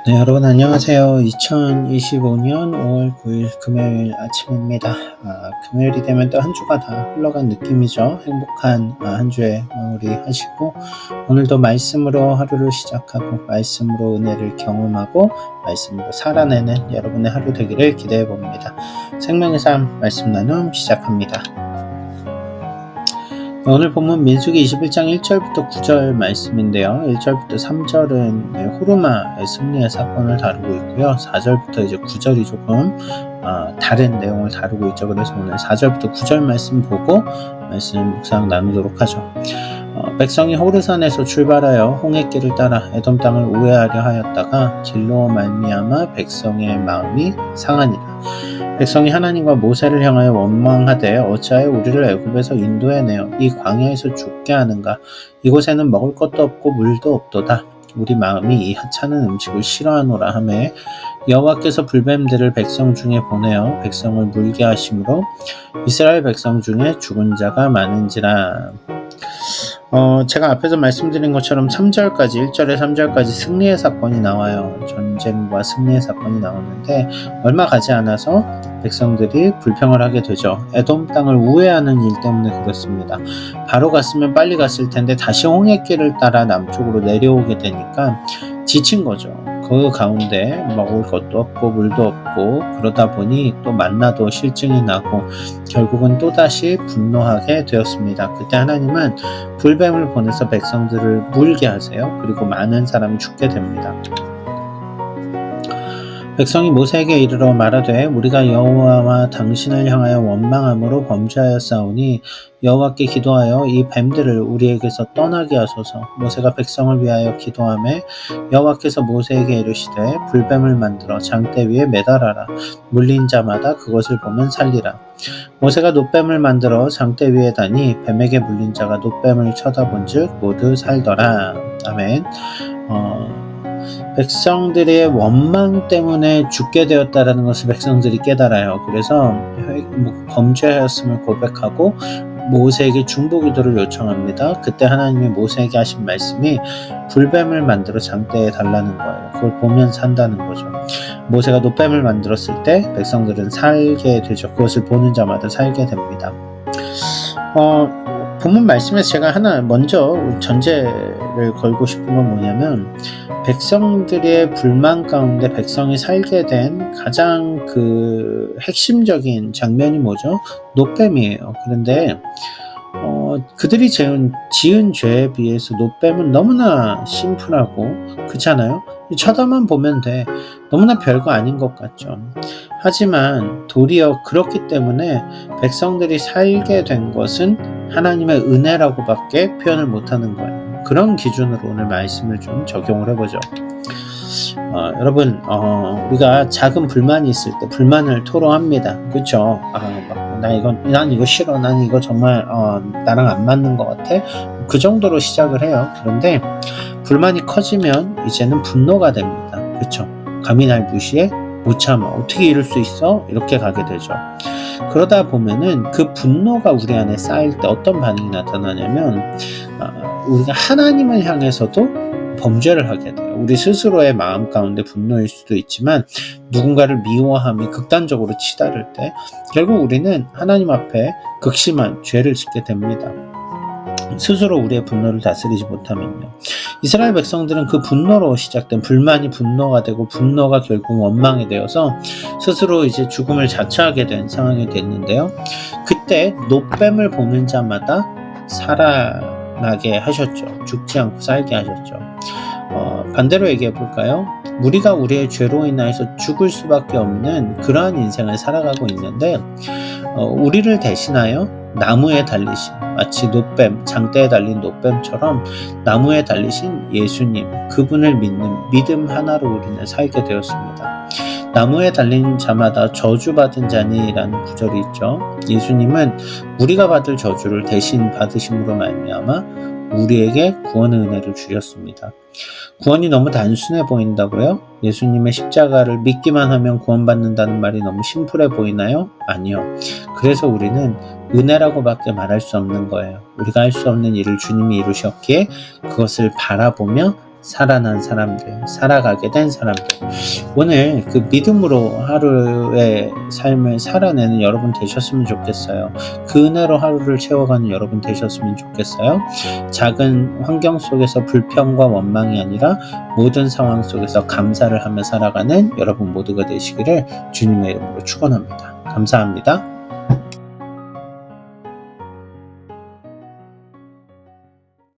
네, 여러분 안녕하세요. 2025년 5월 9일 금요일 아침입니다. 금요일이 되면 또 한 주가 다 흘러간 느낌이죠. 행복한 한 주에 마무리하시고 오늘도 말씀으로 하루를 시작하고 말씀으로 은혜를 경험하고 말씀으로 살아내는 여러분의 하루 되기를 기대해 봅니다. 생명의 삶 말씀 나눔 시작합니다. 오늘 본문 민수기 21장 1절부터 9절 말씀인데요. 1절부터 3절은 호르마의 승리의 사건을 다루고 있고요. 4절부터 이제 9절이 조금 다른 내용을 다루고 있죠. 그래서 오늘 4절부터 9절 말씀 보고 말씀 묵상 나누도록 하죠. 백성이 호르산에서 출발하여 홍해길을 따라 에돔 땅을 우회하려 하였다가 길로 말미암아 백성의 마음이 상하니라. 백성이 하나님과 모세를 향하여 원망하되 어찌하여 우리를 애굽에서 인도해내어 이 광야에서 죽게 하는가. 이곳에는 먹을 것도 없고 물도 없도다. 우리 마음이 이 하찮은 음식을 싫어하노라 하매 여호와께서 불뱀들을 백성 중에 보내어 백성을 물게 하심으로 이스라엘 백성 중에 죽은 자가 많은지라. 제가 앞에서 말씀드린 것처럼 3절까지 1절에 3절까지 승리의 사건이 나와요. 전쟁과 승리의 사건이 나오는데 얼마 가지 않아서 백성들이 불평을 하게 되죠. 에돔 땅을 우회하는 일 때문에 그렇습니다. 바로 갔으면 빨리 갔을 텐데 다시 홍해길을 따라 남쪽으로 내려오게 되니까 지친 거죠. 그 가운데 먹을 것도 없고 물도 없고 그러다 보니 또 만나도 실증이 나고 결국은 또다시 분노하게 되었습니다. 그때 하나님은 불뱀을 보내서 백성들을 물게 하세요. 그리고 많은 사람이 죽게 됩니다. 백성이 모세에게 이르러 말하되 우리가 여호와와 당신을 향하여 원망함으로 범죄하였사오니 여호와께 기도하여 이 뱀들을 우리에게서 떠나게 하소서. 모세가 백성을 위하여 기도하매 여호와께서 모세에게 이르시되 불뱀을 만들어 장대 위에 매달아라. 물린 자마다 그것을 보면 살리라. 모세가 놋뱀을 만들어 장대 위에 다니 뱀에게 물린 자가 놋뱀을 쳐다본즉 모두 살더라. 아멘. 백성들의 원망 때문에 죽게 되었다라는 것을 백성들이 깨달아요. 그래서 범죄하였음을 고백하고 모세에게 중보기도를 요청합니다. 그때 하나님이 모세에게 하신 말씀이 불뱀을 만들어 장대에 달라는 거예요. 그걸 보면 산다는 거죠. 모세가 놋뱀을 만들었을 때 백성들은 살게 되죠. 그것을 보는 자마다 살게 됩니다. 본문 말씀에서 제가 하나 먼저 전제를 걸고 싶은 건 뭐냐면 백성들의 불만 가운데 백성이 살게 된 가장 핵심적인 장면이 뭐죠? 놋뱀이에요. 그런데 그들이 지은 죄에 비해서 놋뱀은 너무나 심플하고 그렇잖아요. 쳐다만 보면 돼. 너무나 별거 아닌 것 같죠. 하지만 도리어 그렇기 때문에 백성들이 살게 된 것은 하나님의 은혜라고밖에 표현을 못하는 거예요. 그런 기준으로 오늘 말씀을 좀 적용을 해보죠. 여러분, 우리가 작은 불만이 있을 때 불만을 토로합니다. 그렇죠? 난 이거 싫어. 난 이거 정말 나랑 안 맞는 것 같아. 그 정도로 시작을 해요. 그런데 불만이 커지면 이제는 분노가 됩니다. 그렇죠? 감히 날 무시해? 못 참아. 어떻게 이럴 수 있어? 이렇게 가게 되죠. 그러다 보면은 그 분노가 우리 안에 쌓일 때 어떤 반응이 나타나냐면 우리가 하나님을 향해서도 범죄를 하게 돼요. 우리 스스로의 마음 가운데 분노일 수도 있지만 누군가를 미워함이 극단적으로 치달을 때 결국 우리는 하나님 앞에 극심한 죄를 짓게 됩니다. 스스로 우리의 분노를 다스리지 못하면요. 이스라엘 백성들은 그 분노로 시작된 불만이 분노가 되고 분노가 결국 원망이 되어서 스스로 이제 죽음을 자처하게 된 상황이 됐는데요. 그때 놋뱀을 보는 자마다 살아나게 하셨죠. 죽지 않고 살게 하셨죠. 반대로 얘기해 볼까요? 우리가 우리의 죄로 인하여서 죽을 수밖에 없는 그러한 인생을 살아가고 있는데 우리를 대신하여 나무에 달리신 마치 놋뱀, 장대에 달린 놋뱀처럼 나무에 달리신 예수님, 그분을 믿는 믿음 하나로 우리는 살게 되었습니다. 나무에 달린 자마다 저주받은 자니라는 구절이 있죠. 예수님은 우리가 받을 저주를 대신 받으심으로 말미암아 우리에게 구원의 은혜를 주셨습니다. 구원이 너무 단순해 보인다고요? 예수님의 십자가를 믿기만 하면 구원받는다는 말이 너무 심플해 보이나요? 아니요. 그래서 우리는 은혜라고밖에 말할 수 없는 거예요. 우리가 할 수 없는 일을 주님이 이루셨기에 그것을 바라보며 살아난 사람들, 살아가게 된 사람들, 오늘 그 믿음으로 하루의 삶을 살아내는 여러분 되셨으면 좋겠어요. 그 은혜로 하루를 채워가는 여러분 되셨으면 좋겠어요. 작은 환경 속에서 불평과 원망이 아니라 모든 상황 속에서 감사를 하며 살아가는 여러분 모두가 되시기를 주님의 이름으로 축원합니다. 감사합니다.